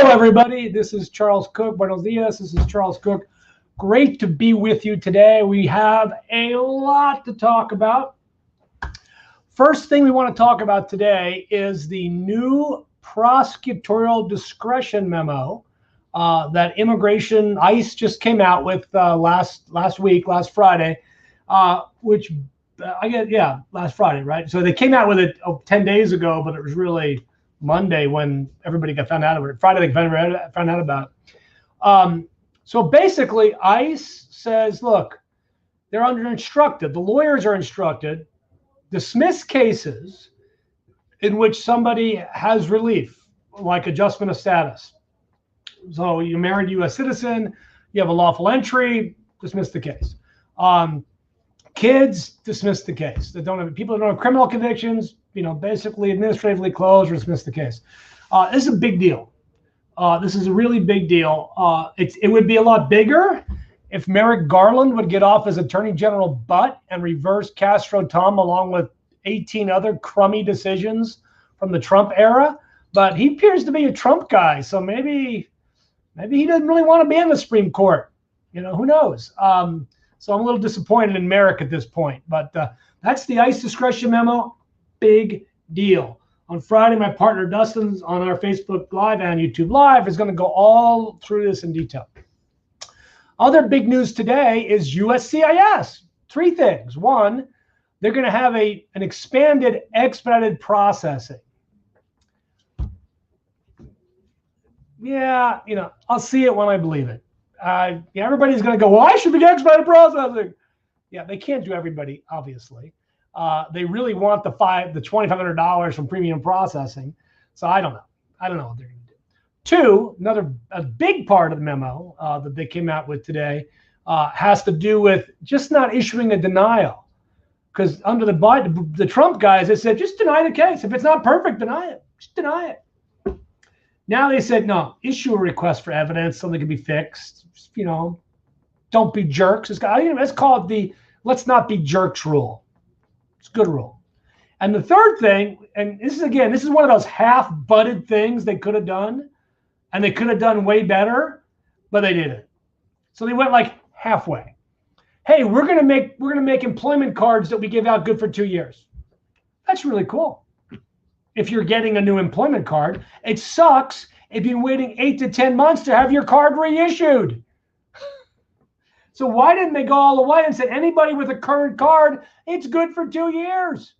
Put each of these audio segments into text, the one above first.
Hello, everybody. This is Charles Cook. Buenos dias. This is Charles Cook. Great to be with you today. We have a lot to talk about. First thing we want to talk about today is the new prosecutorial discretion memo that Immigration ICE just came out with last Friday, last Friday, right? So they came out with it 10 days ago, but it was really Monday when everybody found out about it. Friday they found out about it. So basically, ICE says, look, they're instructed. The lawyers are instructed. Dismiss cases in which somebody has relief, like adjustment of status. So you're married U.S. citizen, you have a lawful entry, dismiss the case. Kids, dismiss the case. People that don't have criminal convictions, basically administratively close or dismiss the case. This is a big deal. This is a really big deal. It would be a lot bigger if Merrick Garland would get off as Attorney General butt and reverse Castro-Tum along with 18 other crummy decisions from the Trump era. But he appears to be a Trump guy, so maybe he doesn't really want to be in the Supreme Court. Who knows? So I'm a little disappointed in Merrick at this point. But that's the ICE discretion memo. Big deal. On Friday, my partner Dustin's on our Facebook Live and YouTube Live is going to go all through this in detail. Other big news today is USCIS. 3 things. 1, they're going to have an expanded expedited processing. Yeah, I'll see it when I believe it. Everybody's going to go, well, I should be expedited processing. Yeah, they can't do everybody, obviously. They really want the $2,500 from premium processing. So I don't know. I don't know what they're going to do. 2, a big part of the memo that they came out with today has to do with just not issuing a denial. Because under the Trump guys, they said, just deny the case. If it's not perfect, deny it. Just deny it. Now they said, no, issue a request for evidence so they can be fixed. Just, don't be jerks. Let's call it the let's not be jerks rule. It's a good rule. And the third thing, and this is one of those half-butted things they could have done, and they could have done way better, but they didn't. So they went like halfway. Hey, we're gonna make employment cards that we give out good for 2 years. That's really cool. If you're getting a new employment card, it sucks if you've been waiting 8 to 10 months to have your card reissued. So why didn't they go all the way and say anybody with a current card, it's good for 2 years?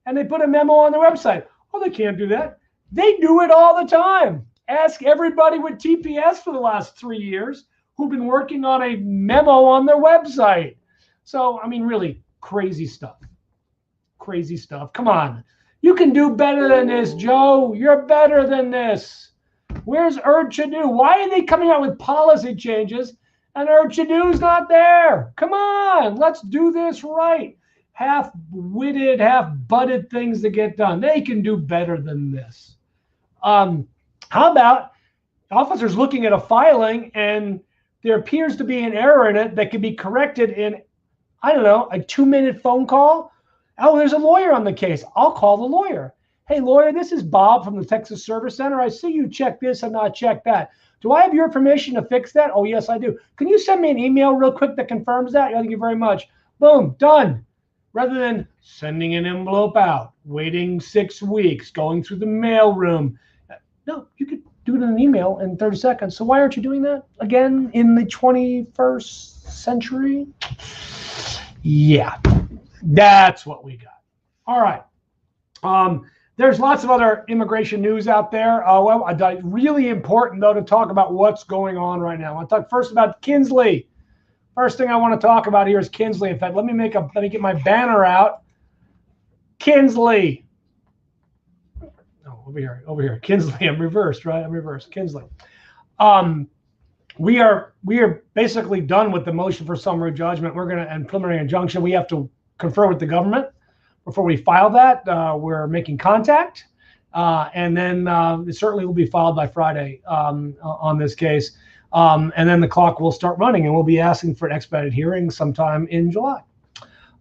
And they put a memo on their website. Oh, they can't do that. They do it all the time. Ask everybody with TPS for the last 3 years who've been working on a memo on their website. So, really crazy stuff. Crazy stuff. Come on. You can do better than this, Joe. You're better than this. Where's Urchadu? Why are they coming out with policy changes and Urchadu's not there? Come on, let's do this right. Half-witted, half-butted things to get done. They can do better than this. How about officers looking at a filing and there appears to be an error in it that can be corrected in, a 2-minute phone call? Oh, there's a lawyer on the case. I'll call the lawyer. Hey, lawyer, this is Bob from the Texas Service Center. I see you check this and not check that. Do I have your permission to fix that? Oh, yes, I do. Can you send me an email real quick that confirms that? Thank you very much. Boom, done. Rather than sending an envelope out, waiting 6 weeks, going through the mail room. No, you could do it in an email in 30 seconds. So why aren't you doing that again in the 21st century? Yeah. That's what we got. All right. There's lots of other immigration news out there. Really important, though, to talk about what's going on right now. I want to talk first about Kinsley. First thing I want to talk about here is Kinsley. In fact, let me get my banner out. Kinsley. Oh, over here. Kinsley. I'm reversed, right? I'm reversed. Kinsley. We are basically done with the motion for summary judgment. And preliminary injunction. We have to confer with the government before we file that. We're making contact, and then it certainly will be filed by Friday on this case. And then the clock will start running, and we'll be asking for an expedited hearing sometime in July.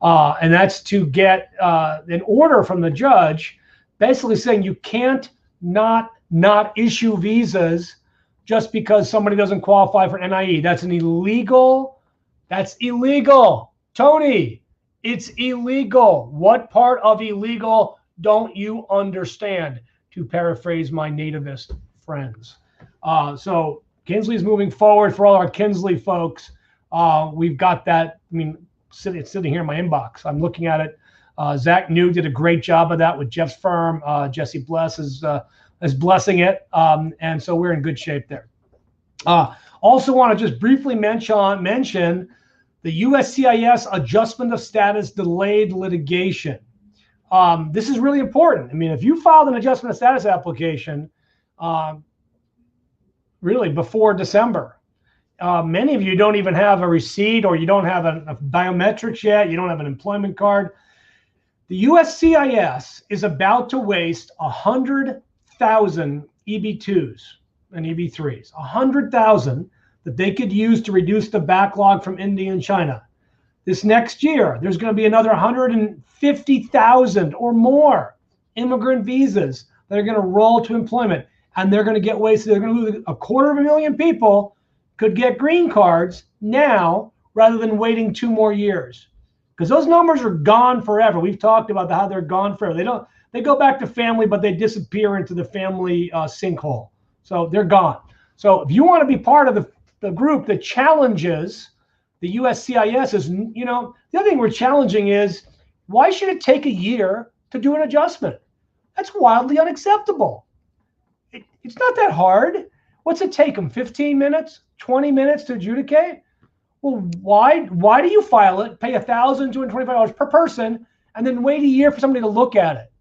And that's to get an order from the judge basically saying you can't not issue visas just because somebody doesn't qualify for NIE. That's illegal. Tony, it's illegal. What part of illegal don't you understand? To paraphrase my nativist friends. So Kinsley's moving forward for all our Kinsley folks. We've got that. I mean, it's sitting here in my inbox. I'm looking at it. Zach New did a great job of that with Jeff's firm. Jesse Bless is blessing it. And so we're in good shape there. Also want to just briefly mention the USCIS adjustment of status delayed litigation. This is really important. I mean, if you filed an adjustment of status application really before December, many of you don't even have a receipt, or you don't have a biometrics yet, you don't have an employment card. The USCIS is about to waste 100,000 EB2s and EB3s, 100,000 that they could use to reduce the backlog from India and China. This next year, there's going to be another 150,000 or more immigrant visas that are going to roll to employment, and they're going to get wasted. They're going to lose 250,000 people could get green cards now rather than waiting 2 more years, because those numbers are gone forever. We've talked about how they're gone forever. They go back to family, but they disappear into the family sinkhole. So they're gone. So if you want to be part of the group that challenges the USCIS, is, the other thing we're challenging is, why should it take a year to do an adjustment? That's wildly unacceptable. It's not that hard. What's it take them? 15 minutes, 20 minutes to adjudicate? Well, why do you file it, pay $1,225 per person, and then wait a year for somebody to look at it?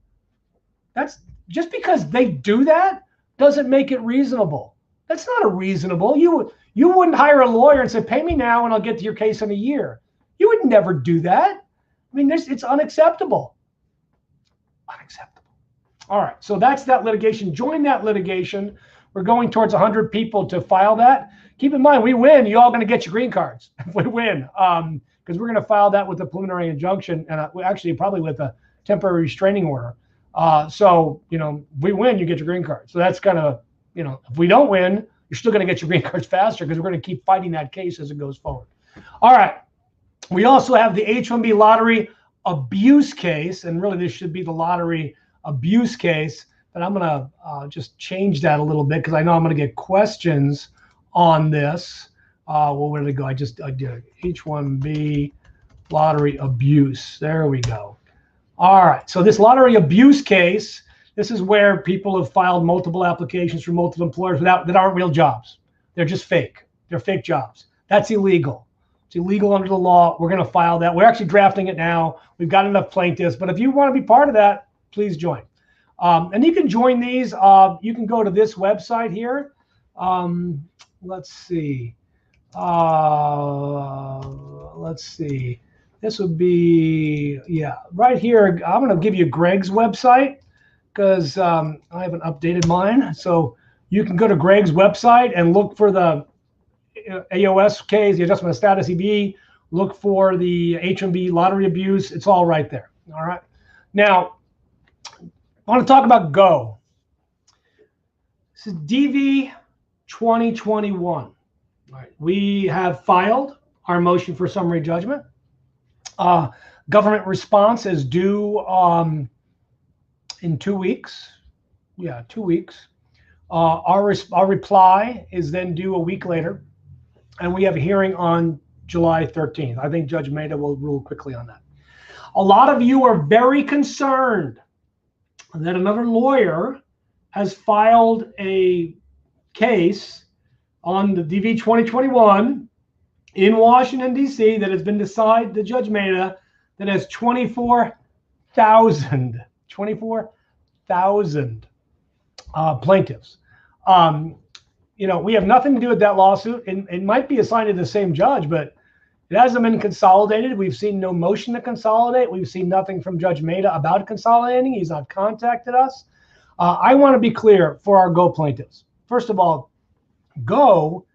That's just because they do that doesn't make it reasonable. That's not a reasonable. You wouldn't hire a lawyer and say, pay me now and I'll get to your case in a year. You would never do that. I mean, it's unacceptable. Unacceptable. All right, so that's that litigation. Join that litigation. We're going towards 100 people to file that. Keep in mind, we win, you're all going to get your green cards if we win, because we're going to file that with a preliminary injunction, and actually probably with a temporary restraining order. So, if we win, you get your green card. So that's kind of, if we don't win, you're still going to get your green cards faster, because we're going to keep fighting that case as it goes forward. All right. We also have the H-1B lottery abuse case, and really this should be the lottery abuse case, but I'm going to just change that a little bit, because I know I'm going to get questions on this. Well, where did it go? I did H-1B lottery abuse. There we go. All right. So this lottery abuse case, this is where people have filed multiple applications for multiple employers that aren't real jobs. They're just fake. They're fake jobs. That's illegal. It's illegal under the law. We're going to file that. We're actually drafting it now. We've got enough plaintiffs. But if you want to be part of that, please join. And you can join these. You can go to this website here. Let's see. Let's see. This would be, right here. I'm going to give you Greg's website, because I haven't updated mine. So you can go to Greg's website and look for the AOS case, the adjustment of status EB, look for the H-1B lottery abuse. It's all right there. All right. Now, I want to talk about Go. This is DV 2021. All right. We have filed our motion for summary judgment. Government response is due in 2 weeks. Yeah, 2 weeks. Our reply is then due a week later, and we have a hearing on July 13th. I think Judge Maida will rule quickly on that. A lot of you are very concerned that another lawyer has filed a case on the DV 2021 in Washington, D.C. that has been decided to Judge Maida that has 24,000 plaintiffs. We have nothing to do with that lawsuit. It might be assigned to the same judge, but it hasn't been consolidated. We've seen no motion to consolidate. We've seen nothing from Judge Maida about consolidating. He's not contacted us. I want to be clear for our Go plaintiffs. First of all, Go,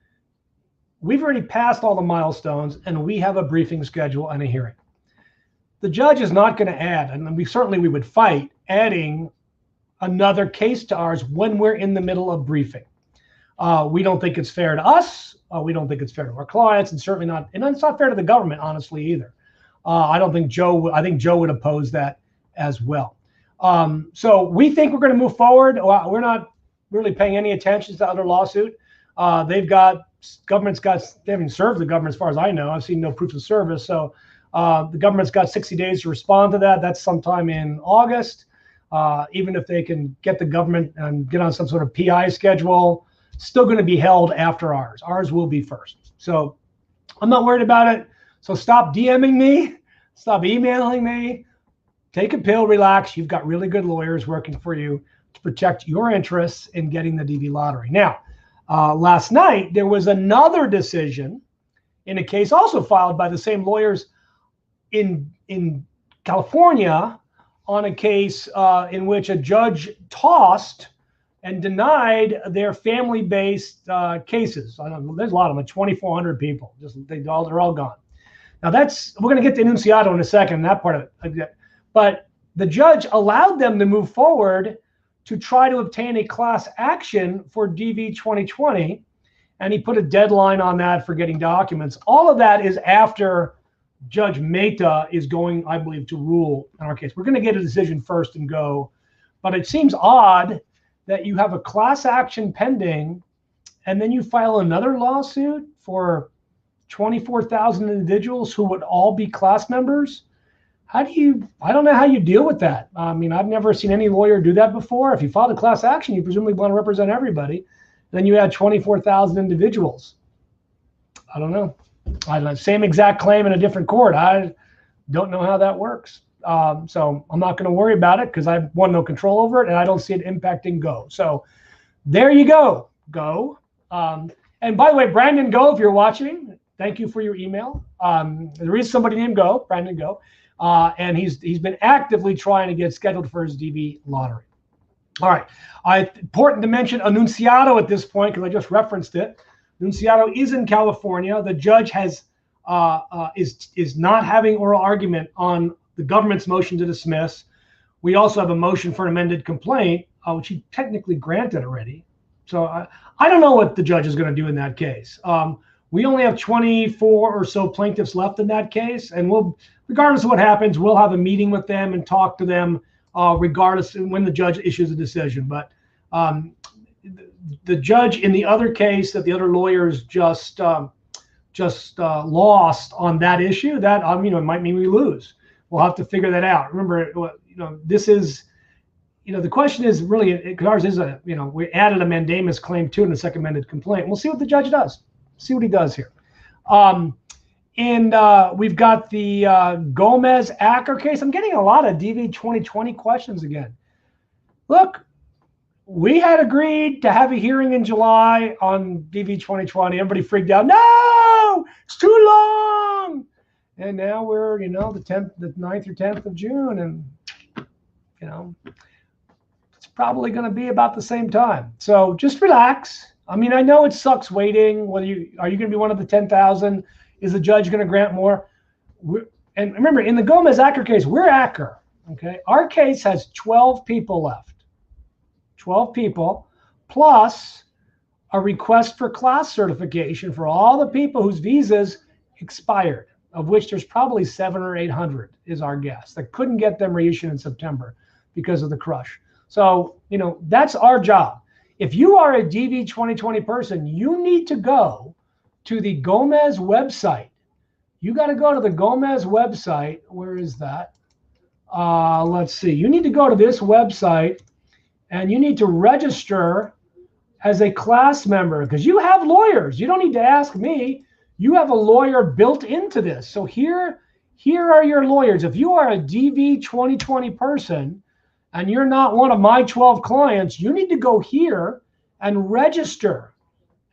we've already passed all the milestones, and we have a briefing schedule and a hearing. The judge is not going to add, and we would fight adding another case to ours when we're in the middle of briefing. We don't think it's fair to us. We don't think it's fair to our clients, and certainly not, and it's not fair to the government, honestly, either. I think Joe would oppose that as well. So we think we're going to move forward. We're not really paying any attention to the other lawsuit. They haven't served the government as far as I know. I've seen no proof of service. So the government's got 60 days to respond to that. That's sometime in August. Even if they can get the government and get on some sort of PI schedule, still going to be held after ours. Ours will be first. So I'm not worried about it. So stop DMing me, stop emailing me, take a pill, relax. You've got really good lawyers working for you to protect your interests in getting the DV lottery. Now, last night, there was another decision in a case also filed by the same lawyers in California on a case in which a judge tossed and denied their family-based cases. I don't know, there's a lot of them, 2,400 people. They're all gone. Now we're going to get to Enunciado in a second, that part of it. But the judge allowed them to move forward to try to obtain a class action for DV 2020, and he put a deadline on that for getting documents. All of that is after Judge Mehta is going, I believe, to rule in our case. We're going to get a decision first and go, but it seems odd that you have a class action pending and then you file another lawsuit for 24,000 individuals who would all be class members. I don't know how you deal with that. I mean, I've never seen any lawyer do that before. If you filed a class action, you presumably want to represent everybody. Then you had 24,000 individuals. I don't know. Same exact claim in a different court. I don't know how that works. So I'm not going to worry about it because I have no control over it, and I don't see it impacting Go. So there you go, Go. And by the way, Brandon Go, if you're watching, thank you for your email. There is somebody named Go, Brandon Go, and he's been actively trying to get scheduled for his DV lottery. All right, important to mention Enunciado at this point because I just referenced it. Enunciado is in California. The judge is not having oral argument on the government's motion to dismiss. We also have a motion for an amended complaint, which he technically granted already. So I don't know what the judge is going to do in that case. We only have 24 or so plaintiffs left in that case, and regardless of what happens, we'll have a meeting with them and talk to them regardless of when the judge issues a decision. But the judge in the other case that the other lawyers just lost on that issue, that it might mean we lose. We'll have to figure that out. Remember, this is, the question is really, because ours is we added a mandamus claim to in the second amended complaint. We'll see what the judge does. See what he does here. And we've got the Gomez-Acker case. I'm getting a lot of DV 2020 questions again. Look, we had agreed to have a hearing in July on DV 2020. Everybody freaked out. No, it's too long. And now we're, the 9th or 10th of June, and it's probably going to be about the same time. So just relax. I mean, I know it sucks waiting. Are you going to be one of the 10,000? Is the judge going to grant more? And remember, in the Gomez-Acker case, we're Acker. Okay, our case has 12 people left. 12 people, plus a request for class certification for all the people whose visas expired, of which there's probably 700 or 800 is our guess, that couldn't get them reissued in September because of the crush. So, that's our job. If you are a DV 2020 person, you need to go to the Gomez website. You got to go to the Gomez website. Where is that? Let's see. You need to go to this website and you need to register as a class member because you have lawyers. You don't need to ask me. You have a lawyer built into this. So here are your lawyers. If you are a DV 2020 person and you're not one of my 12 clients, you need to go here and register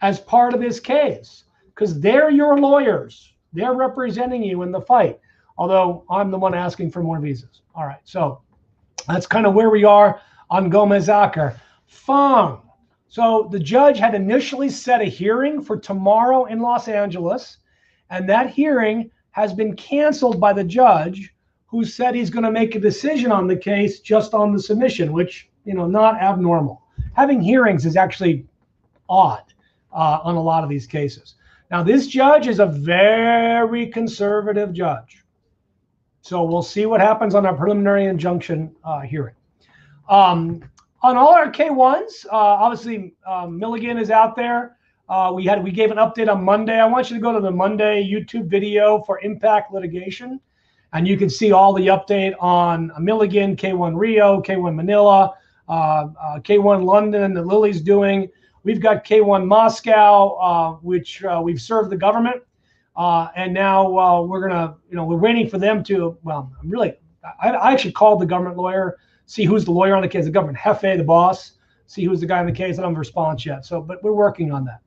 as part of this case because they're your lawyers. They're representing you in the fight, although I'm the one asking for more visas. All right, so that's kind of where we are on Gomez-Acker. Fong. So the judge had initially set a hearing for tomorrow in Los Angeles, and that hearing has been canceled by the judge, who said he's going to make a decision on the case just on the submission, which, not abnormal. Having hearings is actually odd. on a lot of these cases. Now, this judge is a very conservative judge. So we'll see what happens on our preliminary injunction hearing. On all our K1s, obviously Milligan is out there. We gave an update on Monday. I want you to go to the Monday YouTube video for Impact Litigation, and you can see all the update on Milligan, K1 Rio, K1 Manila, K1 London that Lily's doing. We've got K1 Moscow, which we've served the government. And now we're waiting for them to, I actually called the government lawyer, see who's the lawyer on the case, the government Hefe, the boss, see who's the guy on the case. I don't have a response yet. So, but we're working on that.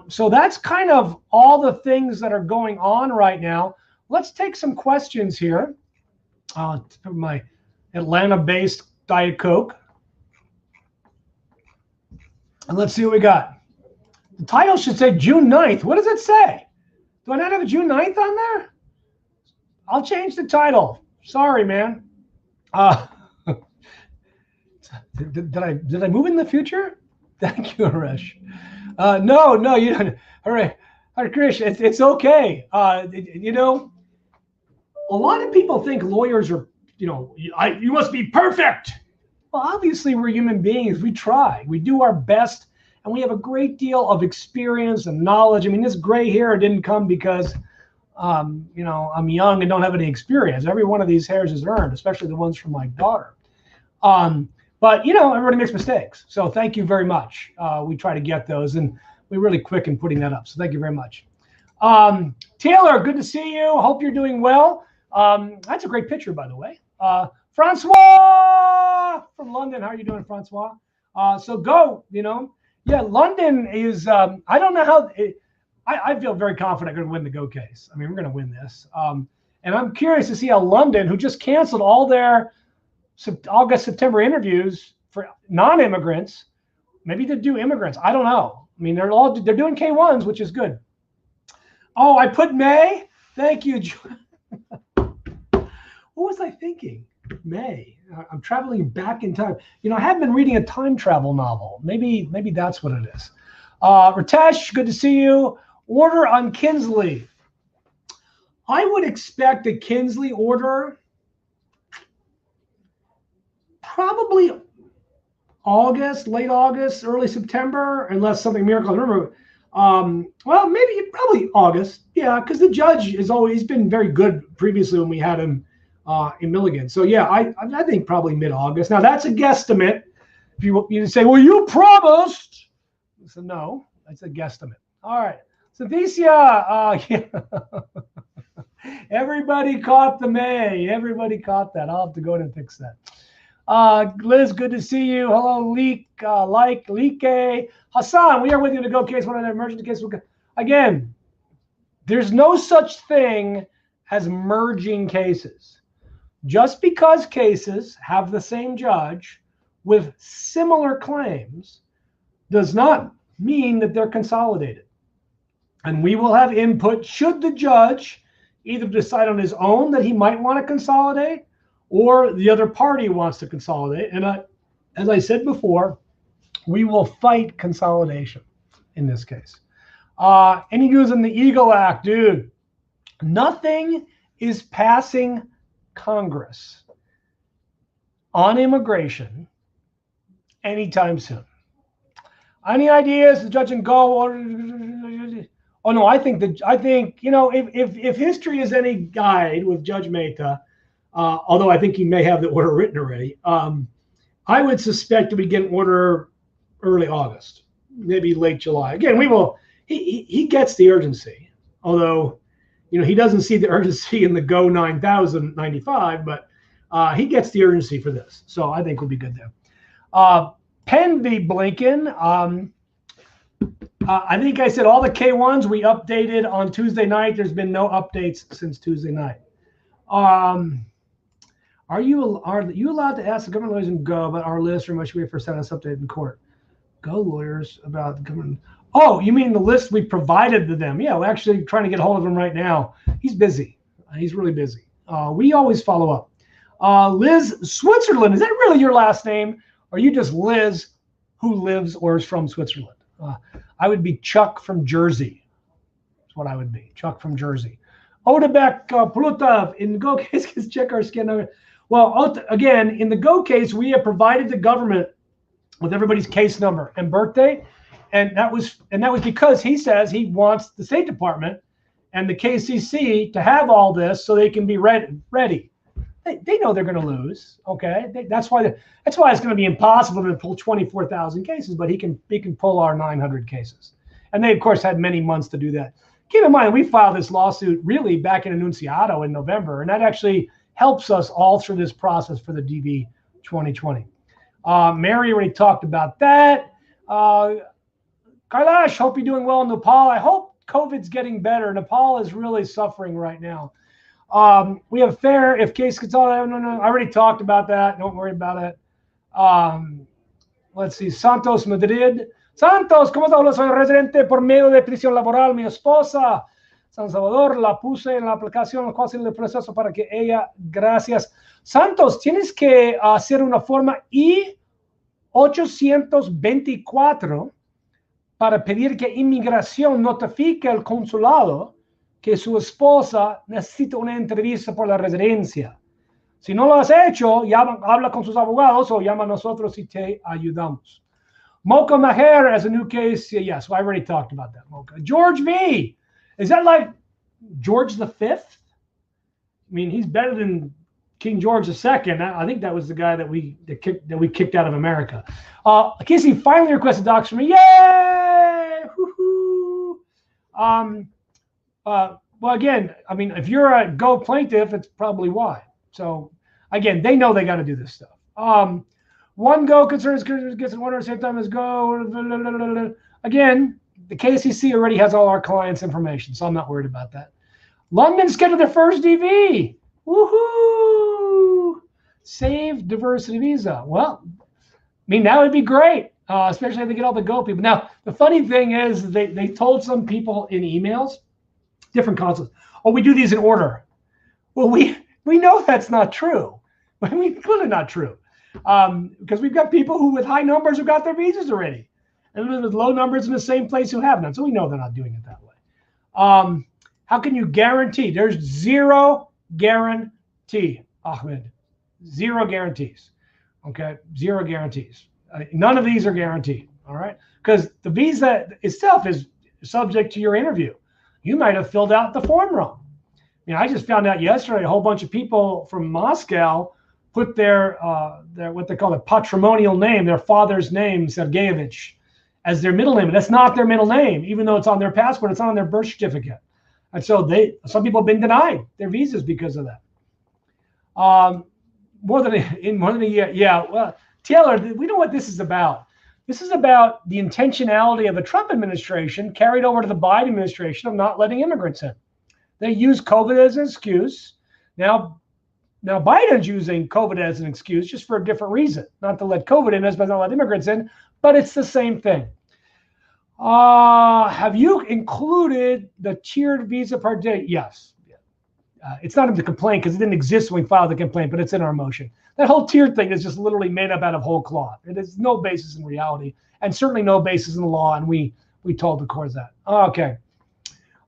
So that's kind of all the things that are going on right now. Let's take some questions here. My Atlanta-based Diet Coke. And let's see what we got. The title should say June 9th. What does it say? Do I not have a June 9th on there? I'll change the title. Sorry, man. Did I move in the future? Thank you, Aresh. No, you don't. All right, Krish, it's okay. A lot of people think lawyers are, you must be perfect. Well, obviously we're human beings. We try. We do our best. And we have a great deal of experience and knowledge. I mean, this gray hair didn't come because, I'm young and don't have any experience. Every one of these hairs is earned, especially the ones from my daughter. But, everybody makes mistakes. So thank you very much. We try to get those, and we're really quick in putting that up. So thank you very much. Taylor, good to see you. Hope you're doing well. That's a great picture, by the way. Francois from London. How are you doing, Francois? So go, Yeah, London is, I don't know how, I feel very confident I'm going to win the Go case. I mean, we're going to win this. And I'm curious to see how London, who just canceled all their August, September interviews for non-immigrants, maybe they do immigrants. I don't know. I mean, they're doing K1s, which is good. Oh, I put May. Thank you. What was I thinking? May. I'm traveling back in time. I have been reading a time travel novel. Maybe that's what it is. Ritesh, good to see you. Order on Kinsley. I would expect a Kinsley order probably August, late August, early September, unless something miracle. Remember, probably August. Yeah, because the judge has always been very good previously when we had him in Milligan. So yeah, I think probably mid-August. Now that's a guesstimate. If you say, well, you promised. So no, that's a guesstimate. All right. Synthesia, yeah. Everybody caught the May. Everybody caught that. I'll have to go in and fix that. Liz, good to see you. Hello, Leek, Leeke. Hassan, we are with you to go case, one of the emergency cases. Again, there's no such thing as merging cases. Just because cases have the same judge with similar claims does not mean that they're consolidated. And we will have input should the judge either decide on his own that he might want to consolidate or the other party wants to consolidate. And as I said before, we will fight consolidation in this case. Any news on the Eagle Act? Dude, nothing is passing Congress on immigration anytime soon. Any ideas? The judge and go? Oh no, I think if history is any guide with Judge Mehta, although I think he may have the order written already, I would suspect that we get an order early August, maybe late July. Again, we will. He gets the urgency, although he doesn't see the urgency in the Go 9095, but he gets the urgency for this. So I think we'll be good there. Penn v. Blinken. I think I said all the K1s we updated on Tuesday night. There's been no updates since Tuesday night. Are you allowed to ask the government lawyers in Go about our list, or must we wait for status update in court? Go lawyers about the government. Oh, you mean the list we provided to them? Yeah, we're actually trying to get hold of him right now. He's busy. He's really busy. We always follow up. Liz Switzerland, is that really your last name? Or are you just Liz who lives or is from Switzerland? I would be Chuck from Jersey. That's what I would be, Chuck from Jersey. Odebek Plutov, in the Go case, check our skin. Well, again, in the Go case, we have provided the government with everybody's case number and birthday. And that was because he says he wants the State Department and the KCC to have all this so they can be ready. They know they're going to lose. Okay, that's why it's going to be impossible to pull 24,000 cases, but he can pull our 900 cases. And they of course had many months to do that. Keep in mind, we filed this lawsuit really back in Annunziato in November, and that actually helps us all through this process for the DV 2020. Mary already talked about that. Kailash, hope you're doing well in Nepal. I hope COVID's getting better. Nepal is really suffering right now. We have fair if case consolidation. No, I already talked about that. Don't worry about it. Let's see. Santos Madrid. Santos, ¿cómo estás? Soy residente por medio de prisión laboral. Mi esposa, San Salvador, la puse en la aplicación, cuál es el proceso para que ella, gracias. Santos, tienes que hacer una forma I-824 para pedir que inmigración notifique al consulado que su esposa necesita una entrevista por la residencia. Si no lo has hecho, habla con sus abogados o llama a nosotros y te ayudamos. Mocha Maher as a new case. Yes, well, I already talked about that, Mocha. George V. Is that like George V? I mean, he's better than King George II. I think that was the guy that we kicked out of America. Casey finally requested docs for me. Yay! Woo-hoo! Well, again, I mean, if you're a Go plaintiff, it's probably why. So, again, they know they got to do this stuff. One Go concerns gets one at the same time as Go. Again, the KCC already has all our clients' information, so I'm not worried about that. London scheduled their first DV. Woohoo! Save diversity visa. Well, I mean, that would be great, especially if they get all the Go people. Now, the funny thing is they told some people in emails, different consulate, oh, we do these in order. Well, we know that's not true. I mean, clearly not true. Because we've got people who with high numbers who got their visas already. And with low numbers in the same place who have none. So we know they're not doing it that way. How can you guarantee? There's zero guarantee, Ahmed. Zero guarantees. Okay? Zero guarantees. None of these are guaranteed. All right? Because the visa itself is subject to your interview. You might have filled out the form wrong. You know, I just found out yesterday a whole bunch of people from Moscow put their what they call a patrimonial name, their father's name, Sergeyevich, as their middle name. And that's not their middle name, even though it's on their passport, it's on their birth certificate. And so some people have been denied their visas because of that. More than a year. Yeah, well, Taylor, we know what this is about. This is about the intentionality of the Trump administration carried over to the Biden administration of not letting immigrants in. They use COVID as an excuse. Now Biden's using COVID as an excuse just for a different reason, not to let COVID in, but not let immigrants in, but it's the same thing. Have you included the tiered visa part D? Yes. It's not in the complaint because it didn't exist when we filed the complaint, but it's in our motion. That whole tiered thing is just literally made up out of whole cloth. It has no basis in reality and certainly no basis in the law, and we told the courts that. Okay.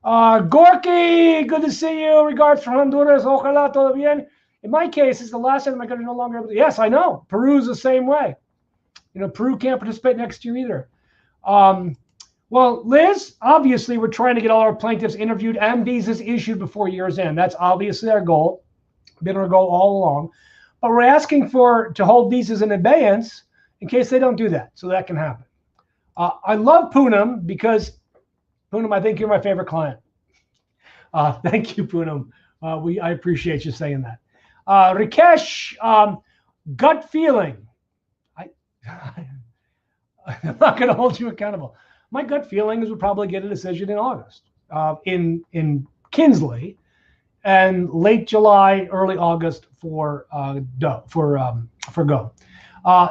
Gorky, good to see you. Regards from Honduras. Ojalá todo bien. In my case, it's the last time my country no longer able to. Yes, I know. Peru's the same way. You know, Peru can't participate next year either. Well, Liz, obviously, we're trying to get all our plaintiffs interviewed and visas issued before year's end. That's obviously our goal. Been our goal all along. But we're asking to hold visas in abeyance in case they don't do that. So that can happen. I love Poonam because, Poonam, I think you're my favorite client. Thank you, Poonam. I appreciate you saying that. Rikesh, gut feeling. I'm not going to hold you accountable. My gut feeling is we'll probably get a decision in August, in Kinsley, and late July, early August for Go.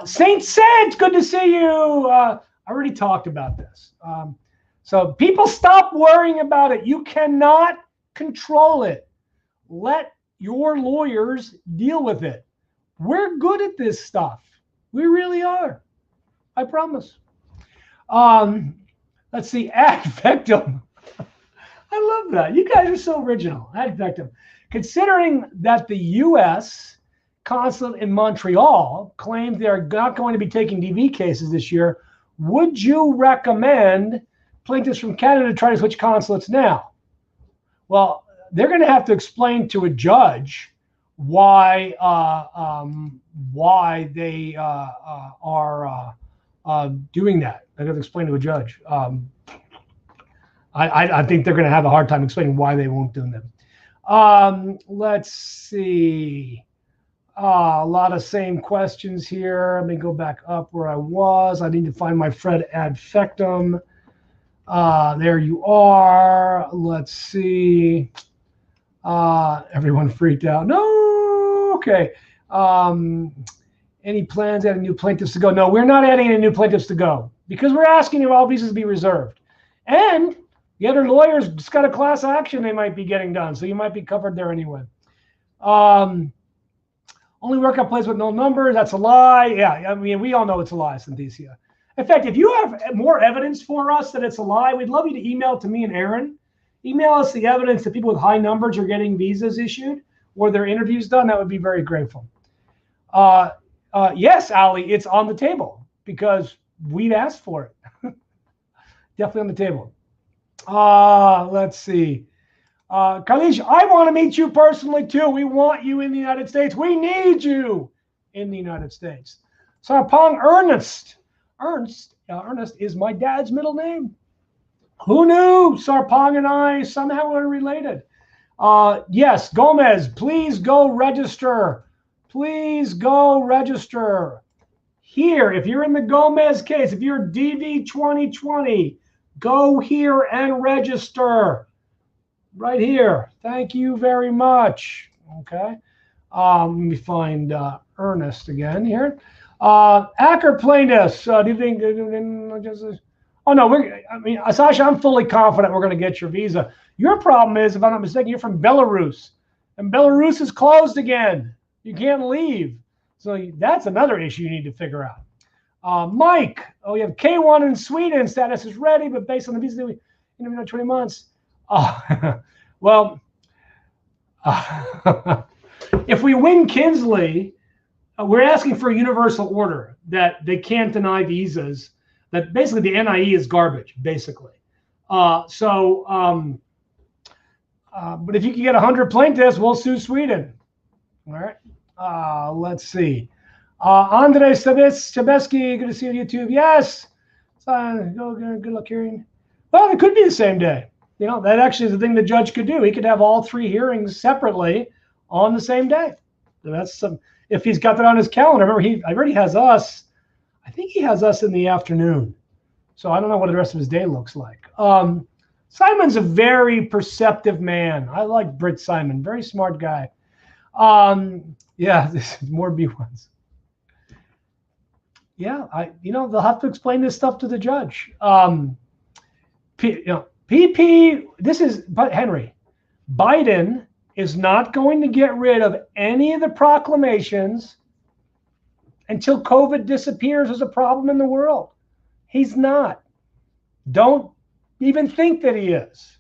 Saint Saint, good to see you. I already talked about this. So people stop worrying about it. You cannot control it. Let your lawyers deal with it. We're good at this stuff. We really are. I promise. Let's see, ad victim. I love that. You guys are so original. Ad victim. Considering that the U.S. consulate in Montreal claims they are not going to be taking DV cases this year, would you recommend plaintiffs from Canada try to switch consulates now? Well, they're going to have to explain to a judge why they are doing that. They're going to explain to a judge. I think they're going to have a hard time explaining why they won't do them. Let's see. A lot of same questions here. Let me go back up where I was. I need to find my Fred ad fectum. There you are. Let's see. Everyone freaked out. No. Okay. Any plans adding new plaintiffs to go? No, we're not adding any new plaintiffs to go because we're asking all visas to be reserved. And the other lawyers just got a class action they might be getting done, so you might be covered there anyway. Only workout plays with no numbers. That's a lie. Yeah, I mean, we all know it's a lie, Synthesia. In fact, if you have more evidence for us that it's a lie, we'd love you to email to me and Aaron. Email us the evidence that people with high numbers are getting visas issued or their interviews done. That would be very grateful. Yes, Ali, it's on the table because we've asked for it. Definitely on the table. Let's see. Kalish, I want to meet you personally too. We want you in the United States. We need you in the United States. Sarpong Ernest. Ernest is my dad's middle name. Who knew Sarpong and I somehow are related? Yes, Gomez, please go register. Please go register. Here, if you're in the Gomez case, if you're DV 2020, go here and register. Right here. Thank you very much. Okay. Let me find Ernest again here. Acker plaintiffs. Do you think? Oh no, Sasha, I'm fully confident we're going to get your visa. Your problem is, if I'm not mistaken, you're from Belarus, and Belarus is closed again. You can't leave. So that's another issue you need to figure out. Mike, we have K1 in Sweden. Status is ready, but based on the visa, we interview 20 months. Well, if we win Kinsley, we're asking for a universal order that they can't deny visas, that basically the NIE is garbage, basically. But if you can get 100 plaintiffs, we'll sue Sweden. All right. Let's see. Andrei Stabeski, good to see you on YouTube. Yes. Good luck hearing. Well, it could be the same day. You know, that actually is the thing the judge could do. He could have all 3 hearings separately on the same day. So that's some, if he's got that on his calendar. Remember, he already has us. I think he has us in the afternoon. So I don't know what the rest of his day looks like. Simon's a very perceptive man. I like Britt Simon, very smart guy. Yeah, this is more B1s. Yeah, they'll have to explain this stuff to the judge. PP, but Henry, Biden is not going to get rid of any of the proclamations until COVID disappears as a problem in the world. He's not. Don't even think that he is.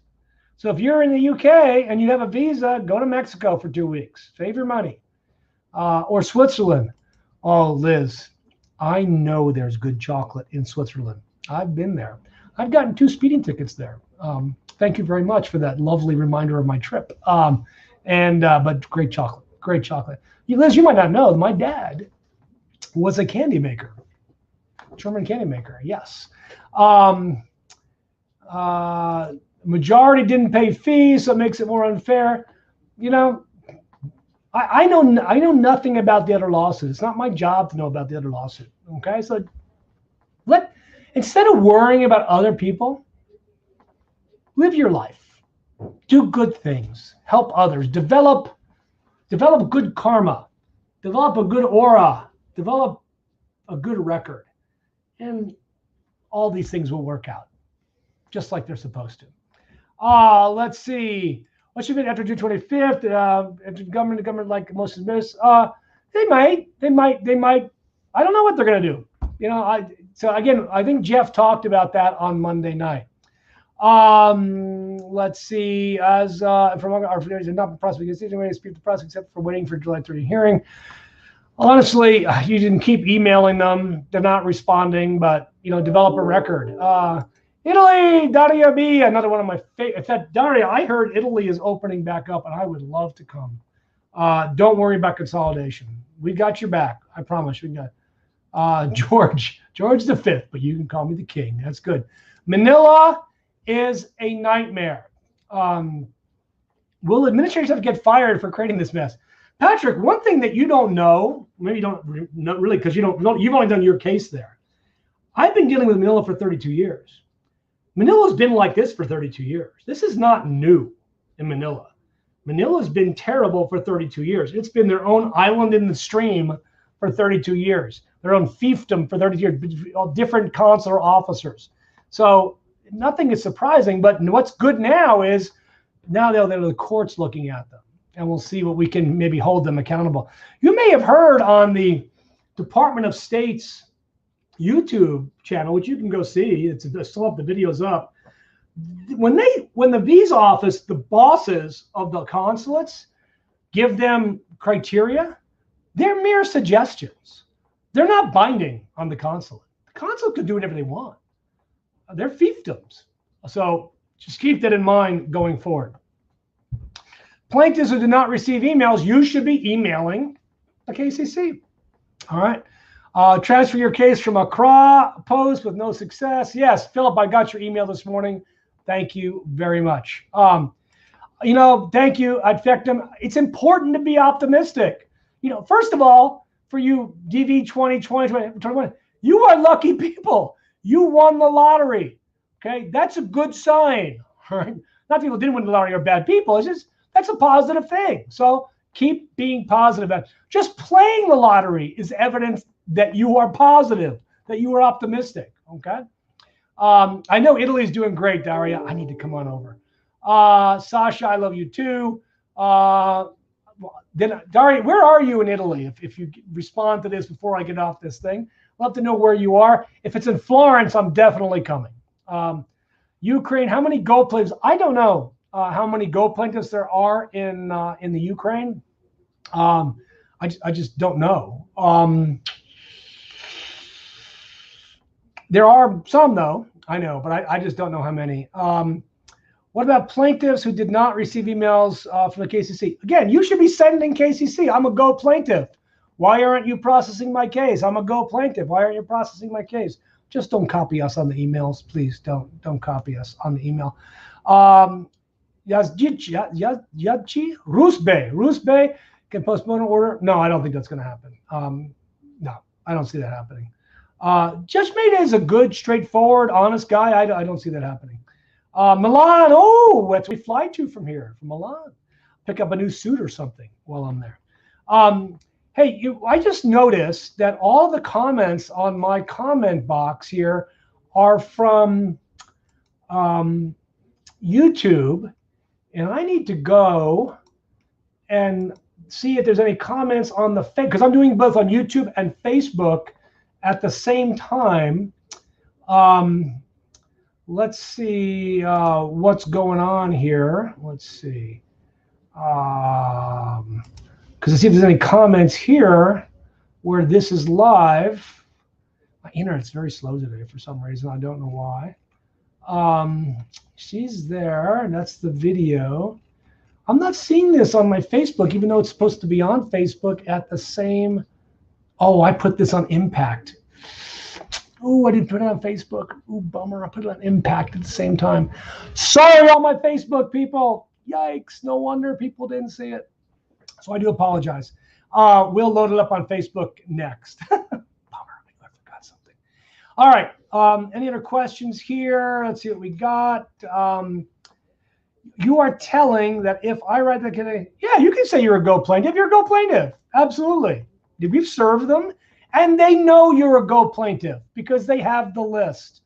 So if you're in the UK and you have a visa, go to Mexico for 2 weeks. Save your money. Or Switzerland. Oh, Liz, I know there's good chocolate in Switzerland. I've been there. I've gotten 2 speeding tickets there. Thank you very much for that lovely reminder of my trip. But great chocolate, great chocolate. Liz, you might not know, my dad was a candy maker, German candy maker. Yes. Majority didn't pay fees, so it makes it more unfair. You know, I know nothing about the other lawsuit. It's not my job to know about the other lawsuit. Okay, so instead of worrying about other people, live your life, do good things, help others, develop good karma, develop a good aura, develop a good record, and all these things will work out just like they're supposed to. Let's see. What should be after June 25th? After government like most of this? They might. I don't know what they're going to do. You know, So again, I think Jeff talked about that on Monday night. Let's see. As from our videos, not the prosecuting decision, we dispute the prosecution except for waiting for July 30 hearing. Honestly, you didn't keep emailing them. They're not responding, but develop a record. Italy, Daria B, another one of my favorite. In fact, Daria, I heard Italy is opening back up, and I would love to come. Don't worry about consolidation. We got your back. I promise. We got George the Fifth, but you can call me the King. That's good. Manila is a nightmare. Will administrators have to get fired for creating this mess? Patrick, one thing that you don't know, maybe you don't know really because you've only done your case there. I've been dealing with Manila for 32 years. Manila's been like this for 32 years. This is not new in Manila. Manila's been terrible for 32 years. It's been their own island in the stream for 32 years. Their own fiefdom for 32 years, different consular officers. So nothing is surprising, but what's good now is now the court's looking at them, and we'll see what we can maybe hold them accountable. You may have heard on the Department of State's YouTube channel, which you can go see. It's still have the videos up. When the visa office, the bosses of the consulates give them criteria, they're mere suggestions. They're not binding on the consulate. The consulate can do whatever they want. They're fiefdoms. So just keep that in mind going forward. Plaintiffs who did not receive emails, you should be emailing the KCC. All right. Transfer your case from Accra post with no success. Yes, Philip, I got your email this morning. Thank you very much. Thank you, Adfectum. It's important to be optimistic. First of all, for you DV 2020, you are lucky people. You won the lottery. Okay, that's a good sign. Right? Not people didn't win the lottery are bad people. It's just that's a positive thing. So keep being positive. Just playing the lottery is evidence that you are positive, that you are optimistic. Okay. I know Italy's doing great, Daria. I need to come on over. Sasha, I love you too. Then Daria, where are you in Italy? If you respond to this before I get off this thing, I'd love to know where you are. If it's in Florence, I'm definitely coming. Ukraine, how many Go plaintiffs? I don't know how many Go plaintiffs there are in the Ukraine. I just don't know. There are some though, I know, but I just don't know how many. What about plaintiffs who did not receive emails from the KCC? Again, you should be sending KCC. I'm a Go plaintiff. Why aren't you processing my case? I'm a Go plaintiff. Why aren't you processing my case? Just don't copy us on the emails, please. Don't copy us on the email. Yazji Rusbe can postpone an order. No, I don't think that's going to happen. No, I don't see that happening. Judge Mayday is a good, straightforward, honest guy. I don't see that happening. Milan, that's where we fly to from here, from Milan. Pick up a new suit or something while I'm there. Hey, I just noticed that all the comments on my comment box here are from YouTube, and I need to go and see if there's any comments on the because I'm doing both on YouTube and Facebook at the same time. Let's see what's going on here. Let's see. Because to see if there's any comments here where this is live. My internet's very slow today for some reason. I don't know why. She's there, and that's the video. I'm not seeing this on my Facebook, even though it's supposed to be on Facebook at the same. Oh, I put this on Impact. Oh, I didn't put it on Facebook. Oh, bummer. I put it on Impact at the same time. Sorry, all my Facebook people. Yikes. No wonder people didn't see it. So I do apologize. We'll load it up on Facebook next. Bummer. I forgot something. All right. Any other questions here? Let's see what we got. You are telling that if I write that, yeah, you can say you're a Go plaintiff. You're a Go plaintiff. Absolutely. We've served them, and they know you're a Go plaintiff because they have the list.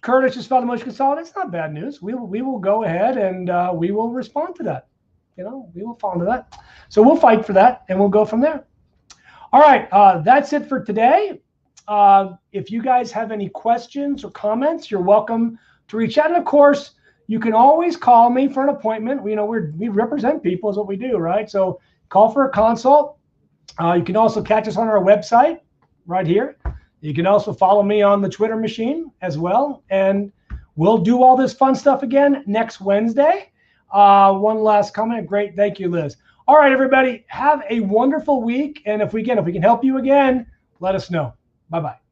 Curtis just filed a motion to consolidate. It's not bad news. We will go ahead and we will respond to that. We will respond to that. So we'll fight for that, and we'll go from there. All right. That's it for today. If you guys have any questions or comments, you're welcome to reach out. And of course, you can always call me for an appointment. We represent people is what we do, right? So call for a consult. You can also catch us on our website right here. You can also follow me on the Twitter machine as well. And we'll do all this fun stuff again next Wednesday. One last comment. Great. Thank you, Liz. All right, everybody. Have a wonderful week. And if we can help you again, let us know. Bye-bye.